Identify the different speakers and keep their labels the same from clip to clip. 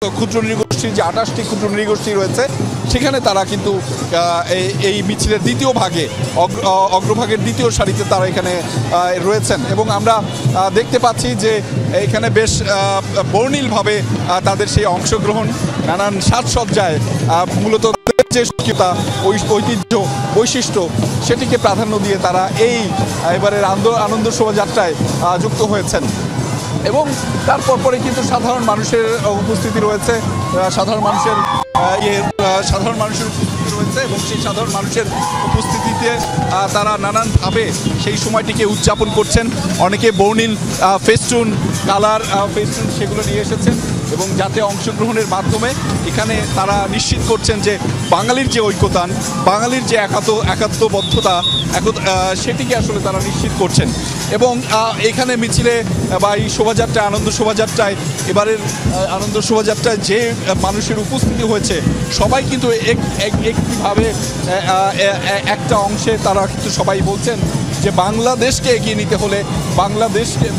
Speaker 1: ক্ষুদ্র নৃগোষ্ঠী যে 28টি ক্ষুদ্র নৃগোষ্ঠী রয়েছে সেখানে তারা কিন্তু এই মিছিলের দ্বিতীয় ভাগে অগ্রভাগের দ্বিতীয় সারিতে তারা এখানে রয়েছেন এবং আমরা দেখতে পাচ্ছি যে এখানে বেশ বর্ণিলভাবে তাদের সেই অংশগ্রহণ নানান সাজসজ্জায় মূলত যে ঐতিহ্য বৈশিষ্ট্য সেটিকে প্রাধান্য দিয়ে তারা এই এবারের আনন্দ শোভাযাত্রায় যুক্ত হয়েছেন এবং তারপর পরে কিন্তু সাধারণ মানুষের উপস্থিতি রয়েছে সাধারণ মানুষের উপস্থিতি রয়েছে এবং সেই সাধারণ মানুষের উপস্থিতিতে তারা নানানভাবে সেই সময়টিকে উদযাপন করছেন। অনেকে বর্ণিল ফেস্টুন কালার ফেস্টুন সেগুলো নিয়ে এসেছেন এবং যাতে অংশগ্রহণের মাধ্যমে এখানে তারা নিশ্চিত করছেন যে বাঙালির যে ঐক্যতান বাঙালির যে একাত্মবদ্ধতা সেটিকে আসলে তারা নিশ্চিত করছেন এবং এখানে মিছিলে বা এই শোভাযাত্রায় আনন্দ শোভাযাত্রায় এবারের আনন্দ শোভাযাত্রায় যে মানুষের উপস্থিতি হয়েছে সবাই কিন্তু একইভাবে একটা অংশে তারা কিন্তু সবাই বলছেন যে বাংলাদেশকে এগিয়ে নিতে হলে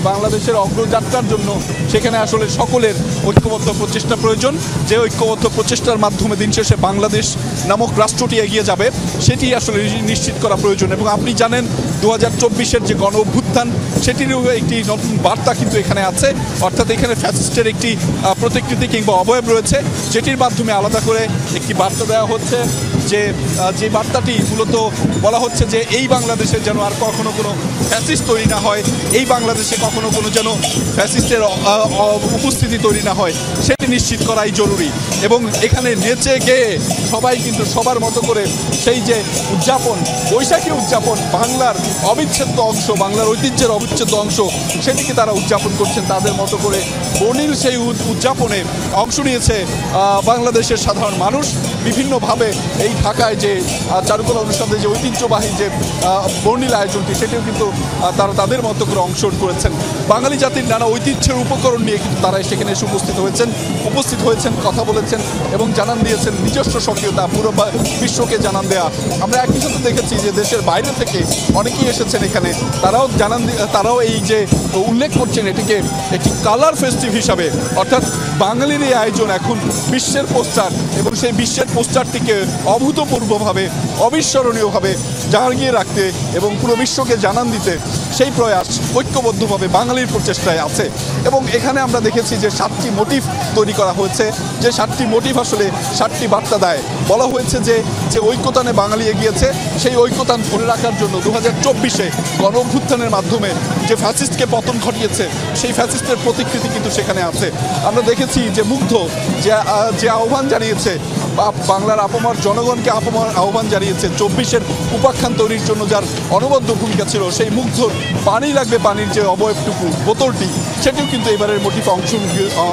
Speaker 1: বাংলাদেশের অগ্রযাত্রার জন্য সেখানে আসলে সকলের ঐক্যবদ্ধ প্রচেষ্টা প্রয়োজন। যে ঐক্যবদ্ধ প্রচেষ্টার মাধ্যমে দিন শেষে বাংলাদেশ নামক রাষ্ট্রটি এগিয়ে যাবে সেটি আসলে নিশ্চিত করা প্রয়োজন এবং আপনি জানেন 2024-এর যে গণ অভ্যুত্থান সেটিরও একটি নতুন বার্তা কিন্তু এখানে আছে, অর্থাৎ এখানে ফ্যাসিস্টের একটি প্রতিকৃতি কিংবা অবয়ব রয়েছে যেটির মাধ্যমে আলাদা করে একটি বার্তা দেওয়া হচ্ছে যে বার্তাটি মূলত বলা হচ্ছে যে এই বাংলাদেশে যেন আর কখনো কোনো ফ্যাসিস্ট তৈরি না হয়, এই বাংলাদেশে কখনো কোনো যেন ফ্যাসিস্টের উপস্থিতি তৈরি না হয় সেটি নিশ্চিত করাই জরুরি এবং এখানে নেচে গেয়ে সবাই কিন্তু সবার মতো করে সেই যে উদযাপন বৈশাখী উদযাপন বাংলার অবিচ্ছেদ্য অংশ বাংলার ঐতিহ্যের অবিচ্ছেদ্য অংশ সেটিকে তারা উদযাপন করছেন তাদের মতো করে। বর্ণিল সেই উদযাপনে অংশ নিয়েছে বাংলাদেশের সাধারণ মানুষ বিভিন্নভাবে। এই ঢাকায় যে চারুকলা অনুষ্ঠানে যে ঐতিহ্যবাহী যে বর্ণিল আয়োজনটি সেটিও কিন্তু তারা তাদের মতো করে অংশগ্রহণ করেছেন। বাঙালি জাতির নানা ঐতিহ্যের উপকরণ নিয়ে কিন্তু তারা সেখানে এসে উপস্থিত হয়েছেন কথা বলেছেন এবং জানান দিয়েছেন নিজস্ব সক্রিয়তা পুরো বিশ্বকে জানান দেয়া। আমরা একই সাথে দেখেছি যে দেশের বাইরে থেকে অনেকেই এসেছেন এখানে, তারাও এই যে উল্লেখ করছেন এটিকে একটি কালার ফেস্টিভ হিসাবে, অর্থাৎ বাঙালির এই আয়োজন এখন বিশ্বের পোস্টার এবং সেই বিশ্বের পোস্টারটিকে অভূতপূর্বভাবে অবিস্মরণীয়ভাবে জাগিয়ে রাখতে এবং পুরো বিশ্বকে জানান দিতে সেই প্রয়াস ঐক্যবদ্ধভাবে বাঙালির প্রচেষ্টায় আছে এবং এখানে আমরা দেখেছি যে 7টি মোটিভ তৈরি করা হয়েছে, যে 7টি মোটিভ আসলে 7টি বার্তা দেয়। বলা হয়েছে যে ঐক্যতানে বাঙালি এগিয়েছে সেই ঐক্যতান ধরে রাখার জন্য 2024-এ গণ অভ্যুত্থানের মাধ্যমে যে ফ্যাসিস্টকে পতন ঘটিয়েছে সেই ফ্যাসিস্টের প্রতিকৃতি কিন্তু সেখানে আছে। আমরা দেখেছি যে মুগ্ধ যে আহ্বান জানিয়েছে বাংলার আপামর জনগণকে আহ্বান জানিয়েছে 24-এর উপাখ্যান তৈরির জন্য যার অনবদ্য ভূমিকা ছিল সেই মুগ্ধর পানি লাগবে পানির যে অবয়বটুকু বোতলটি সেটিও কিন্তু এবারের মোটিভে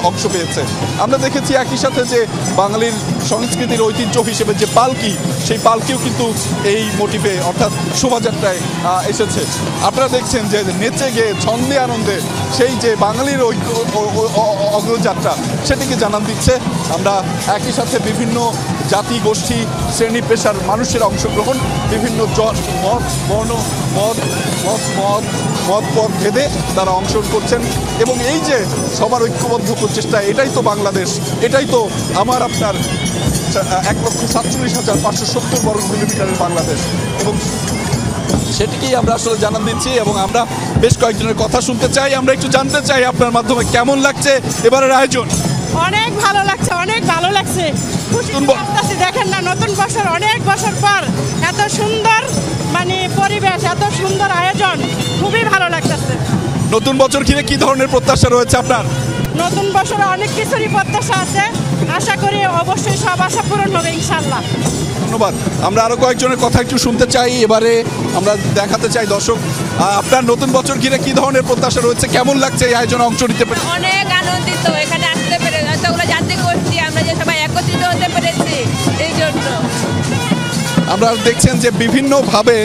Speaker 1: অংশ পেয়েছে। আমরা দেখেছি একই সাথে যে বাঙালির সংস্কৃতির ঐতিহ্য হিসেবে যে পালকি সেই পালকিও কিন্তু এই মোটিভে অর্থাৎ শোভাযাত্রায় এসেছে। আপনারা দেখছেন যে নেচে গিয়ে ছন্দে আনন্দে সেই যে বাঙালির অগ্রযাত্রা সেটিকে জানান দিচ্ছে। আমরা একই সাথে বিভিন্ন জাতি গোষ্ঠী শ্রেণী পেশার মানুষের অংশগ্রহণ বিভিন্ন মত ভেদে তারা অংশগ্রহণ করছেন এবং এই যে সবার ঐক্যবদ্ধ প্রচেষ্টা এটাই তো বাংলাদেশ, এটাই তো আমার আপনার 1,47,570 বর্গ কিলোমিটারের বাংলাদেশ এবং সেটিকেই আমরা আসলে জানান দিচ্ছি এবং আমরা বেশ কয়েকজনের কথা শুনতে চাই। আমরা একটু জানতে চাই আপনার মাধ্যমে কেমন লাগছে এবারের আয়োজন।
Speaker 2: অনেক ভালো লাগছে দেখেন না, নতুন বছর অনেক বছর পর এত সুন্দর পরিবেশ এত সুন্দর আয়োজন খুবই ভালো লাগতেছে।
Speaker 1: নতুন বছর ঘিরে কি ধরনের প্রত্যাশা রয়েছে আপনার?
Speaker 2: নতুন বছরে অনেক কিছুরই প্রত্যাশা আছে, আশা করি অবশ্যই সব আশা পূরণ হবে ইনশাল্লাহ।
Speaker 1: ধন্যবাদ। আমরা আরো কয়েকজনের কথা একটু শুনতে চাই। এবারে আমরা দেখাতে চাই দর্শক আপনার নতুন বছর ঘিরে কি ধরনের প্রত্যাশা রয়েছে, কেমন লাগছে এই আয়োজনে অংশ নিতে পেরে?
Speaker 3: অনেক আনন্দিত এখানে আসতে পেরে, এতগুলো জাতি গোষ্ঠী আমরা যে সবাই একত্রিত হতে পেরেছি এই জন্য।
Speaker 1: আমরা দেখছেন যে বিভিন্নভাবে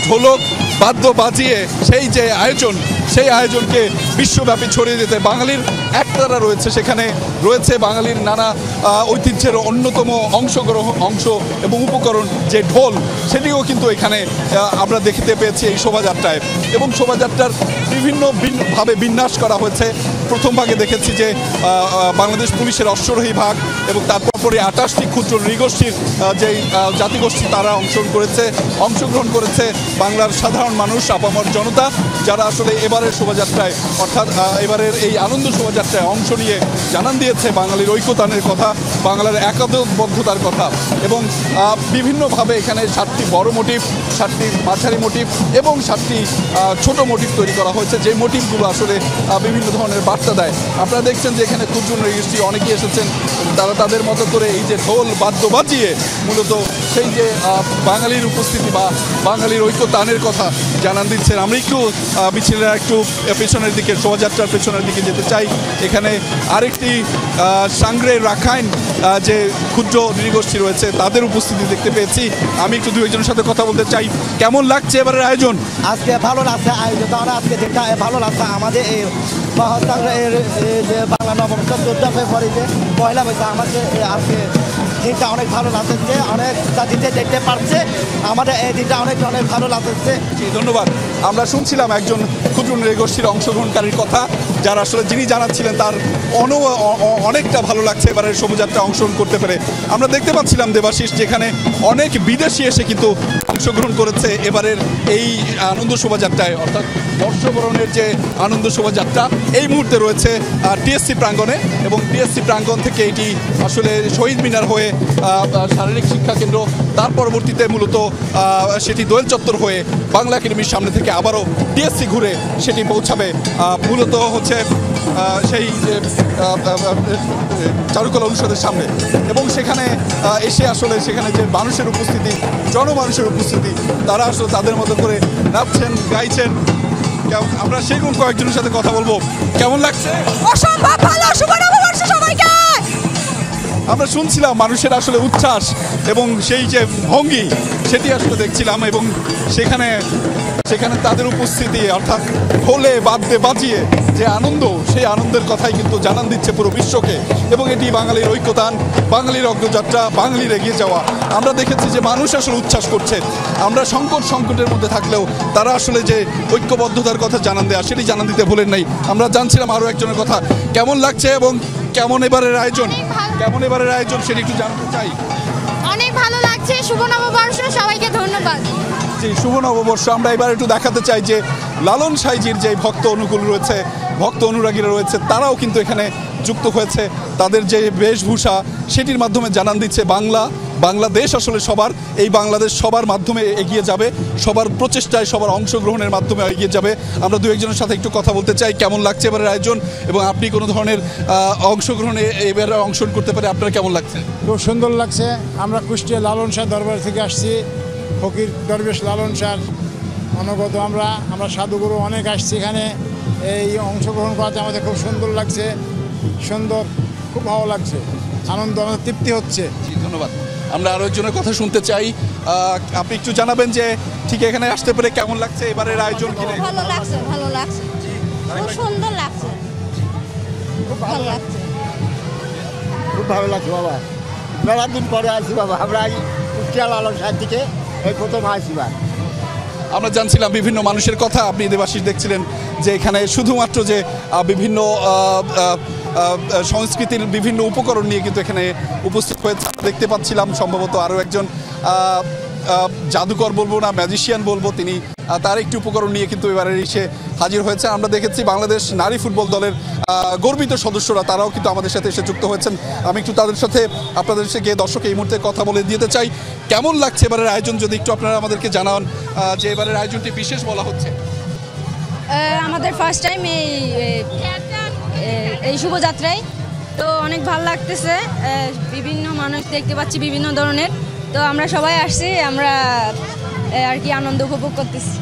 Speaker 1: ঢোলক বাদ্য বাজিয়ে সেই যে আয়োজন সেই আয়োজনকে বিশ্বব্যাপী ছড়িয়ে দিতে বাঙালির একতারা রয়েছে, সেখানে রয়েছে বাঙালির নানা ঐতিহ্যের অন্যতম অংশ এবং উপকরণ যে ঢোল সেটিও কিন্তু এখানে আমরা দেখতে পেয়েছি এই শোভাযাত্রায় এবং শোভাযাত্রার বিভিন্নভাবে বিন্যাস করা হয়েছে। প্রথম ভাগে দেখেছি যে বাংলাদেশ পুলিশের অশ্বরোহী ভাগ এবং তারপর পরে 28টি ক্ষুদ্র নৃগোষ্ঠীর যেই জাতিগোষ্ঠী তারা অংশগ্রহণ করেছে বাংলার সাধারণ মানুষ, আপামর জনতা, যারা আসলে এবারের শোভাযাত্রায় অর্থাৎ এবারের এই আনন্দ শোভাযাত্রায় অংশ নিয়ে জানান দিয়েছে বাঙালির ঐক্যতানের কথা, বাংলার একাত্মবদ্ধতার কথা। এবং বিভিন্নভাবে এখানে 7টি বড় মোটিভ, 7টি মাঝারি মোটিভ এবং 7টি ছোট মোটিভ তৈরি করা হয়েছে, যে মোটিভগুলো আসলে বিভিন্ন ধরনের বার্তা দেয়। আপনারা দেখছেন যে এখানে ক্ষুদ্র নৃগোষ্ঠী অনেকেই এসেছেন, তারা তাদের মতো করে এই যে ঢোল বাদ্য বাজিয়ে মূলত সেই যে বাঙালির উপস্থিতি বা বাঙালির ঐক্যতানের কথা জানান দিচ্ছেন। আমরা একটু মিছিলের একটু পেছনের দিকে, শোভাযাত্রার পেছনের দিকে যেতে চাই। এখানে আরেকটি সাংগ্রে রাখাইন যে ক্ষুদ্র নৃগোষ্ঠী রয়েছে তাদের উপস্থিতি দেখতে পেয়েছি। আমি একটু দু একজনের সাথে কথা বলতে চাই। কেমন লাগছে এবারের আয়োজন?
Speaker 4: আজকে ভালো লাগছে আয়োজন, আজকে দিনটা ভালো লাগছে। আমাদের এই যে বাংলা নববর্ষ 14 ফেব্রুয়ারিতে পয়লা বৈশাখ, আমাদের আজকে দিনটা অনেক ভালো লাগছে, অনেক জাতিতে দেখতে পারছে, আমাদের এই দিনটা অনেক অনেক ভালো লাগছে।
Speaker 1: ধন্যবাদ। আমরা শুনছিলাম একজন ক্ষুদ্র নৃগোষ্ঠীর অংশগ্রহণকারীর কথা, যারা আসলে যিনি জানাচ্ছিলেন তার অনেকটা ভালো লাগছে এবারের শোভাযাত্রা অংশগ্রহণ করতে পেরে। আমরা দেখতে পাচ্ছিলাম দেবাশিস, যেখানে অনেক বিদেশি এসে কিন্তু অংশগ্রহণ করেছে এবারের এই আনন্দ শোভাযাত্রায়, অর্থাৎ বর্ষবরণের যে আনন্দ শোভাযাত্রা এই মুহূর্তে রয়েছে টিএসসি প্রাঙ্গণে, এবং টিএসসি প্রাঙ্গণ থেকে এটি আসলে শহীদ মিনার হয়ে শারীরিক শিক্ষা কেন্দ্র, তার পরবর্তীতে মূলত সেটি দোয়েল চত্বর হয়ে বাংলা একাডেমির সামনে থেকে আবারও টিএসসি ঘুরে সেটি পৌঁছাবে মূলত হচ্ছে সেই চারুকলা অনুষদের সামনে। এবং সেখানে এসে আসলে সেখানে যে মানুষের উপস্থিতি, জনমানুষের উপস্থিতি, তারা আসলে তাদের মতো করে নাচছেন, গাইছেন। আমরা সেরকম কয়েকজনের সাথে কথা বলবো। কেমন লাগছে?
Speaker 3: অসম্ভব ভালো। শুভ নববর্ষ সবাইকে।
Speaker 1: আমরা শুনছিলাম মানুষের আসলে উচ্ছ্বাস এবং সেই যে ভঙ্গি সেটি আসলে দেখছিলাম, এবং সেখানে তাদের উপস্থিতি অর্থাৎ ঢোলে বাদ্যে বাজিয়ে যে আনন্দ, সেই আনন্দের কথাই কিন্তু জানান দিচ্ছে পুরো বিশ্বকে। এবং এটি বাঙালির ঐক্যতান, বাঙালির অগ্রযাত্রা, বাঙালির এগিয়ে যাওয়া। আমরা দেখেছি যে মানুষ আসলে উচ্ছ্বাস করছে। আমরা সংকটের মধ্যে থাকলেও তারা আসলে যে ঐক্যবদ্ধতার কথা জানান দেয়া, সেটি জানান দিতে ভুলেন নাই। আমরা জানছিলাম আরও একজনের কথা। কেমন লাগছে এবং কেমন এবারের আয়োজন সেটি একটু জানতে চাই।
Speaker 5: অনেক ভালো লাগছে। শুভ নববর্ষ, সবাইকে ধন্যবাদ।
Speaker 1: জি, শুভ নববর্ষ। আমরা এবার একটু দেখাতে চাই যে লালন সাইজির যে ভক্ত অনুকূল রয়েছে, ভক্ত অনুরাগীরা রয়েছে, তারাও কিন্তু এখানে যুক্ত হয়েছে। তাদের যে বেশভূষা সেটির মাধ্যমে জানান দিচ্ছে বাংলাদেশ আসলে সবার, এই বাংলাদেশ সবার মাধ্যমে এগিয়ে যাবে, সবার প্রচেষ্টায়, সবার অংশগ্রহণের মাধ্যমে এগিয়ে যাবে। আমরা দু একজনের সাথে একটু কথা বলতে চাই। কেমন লাগছে এবারের আয়োজন এবং আপনি কোনো ধরনের অংশগ্রহণে এবারে অংশগ্রহণ করতে পারে আপনার কেমন লাগছে?
Speaker 6: খুব সুন্দর লাগছে। আমরা কুষ্টিয়া লালন শাহ দরবার থেকে আসছি, ফকির দরবেশ লালন শাহ অনগত। আমরা সাধুগুরু অনেক আসছি এখানে, এই অংশগ্রহণ করাতে আমাদের খুব সুন্দর লাগছে, খুব ভালো লাগছে, আনন্দ, আমাদের তৃপ্তি হচ্ছে।
Speaker 1: ধন্যবাদ। আমরা আরো একজনের কথা শুনতে চাই। আপনি একটু জানাবেন যে ঠিক এখানে আসতে পেরে কেমন লাগছে এবারের আয়োজন?
Speaker 5: ভালো লাগছে, খুব সুন্দর লাগছে, খুব ভালো লাগছে,
Speaker 4: খুব ভালো লাগছে বাবা। মেলা দিন পরে আসছি বাবা, আমরা কুষ্টিয়া লালন শাহ থেকে এই প্রথম আসছি।
Speaker 1: আমরা জানছিলাম বিভিন্ন মানুষের কথা। আপনি দেবাশিস দেখছিলেন যে এখানে শুধুমাত্র যে বিভিন্ন সংস্কৃতির বিভিন্ন উপকরণ নিয়ে কিন্তু এখানে উপস্থিত হয়েছে। দেখতে পাচ্ছিলাম সম্ভবত আরও একজন জাদুকর বলবো না, ম্যাজিশিয়ান বলবো, তিনি তার একটি উপকরণ নিয়ে কিন্তু এবারে এসে হাজির হয়েছে। আমরা দেখেছি বাংলাদেশ নারী ফুটবল দলের গর্বিত সদস্যরা, তারাও কিন্তু আমাদের সাথে এসে যুক্ত হয়েছেন। আমি একটু তাদের সাথে আপনাদের সাথে দর্শক এই মুহূর্তে কথা বলে দিতে চাই। কেমন লাগছে এবারের আয়োজন, যদি একটু আপনারা আমাদেরকে জানান যে এবারের আয়োজনটি বিশেষ বলা হচ্ছে?
Speaker 3: আমাদের ফার্স্ট টাইম এই শুভযাত্রায়, তো অনেক ভালো লাগতেছে। বিভিন্ন মানুষ দেখতে পাচ্ছি বিভিন্ন ধরনের, তো আমরা সবাই আসছি, আমরা আর কি আনন্দ উপভোগ করতেছি।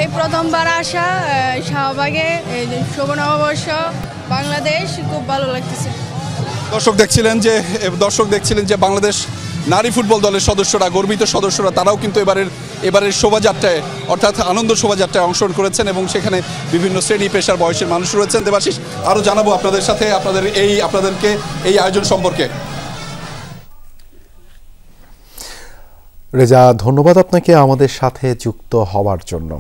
Speaker 5: এই প্রথমবার আসা শাহবাগে শুভ নববর্ষ বাংলাদেশ, খুব ভালো লাগতেছে।
Speaker 1: দর্শক দেখছিলেন যে বাংলাদেশ নারী ফুটবল দলের সদস্যরা, গর্বিত সদস্যরা, তারাও কিন্তু এবারের শোভাযাত্রায় অর্থাৎ আনন্দ শোভাযাত্রায় অংশগ্রহণ করেছেন এবং সেখানে বিভিন্ন শ্রেণী পেশার বয়সের মানুষ রয়েছেন। দেবাশিস, আরও জানাবো আপনাদেরকে এই আয়োজন সম্পর্কে।
Speaker 7: রেজা, ধন্যবাদ আপনাকে আমাদের সাথে যুক্ত হওয়ার জন্য।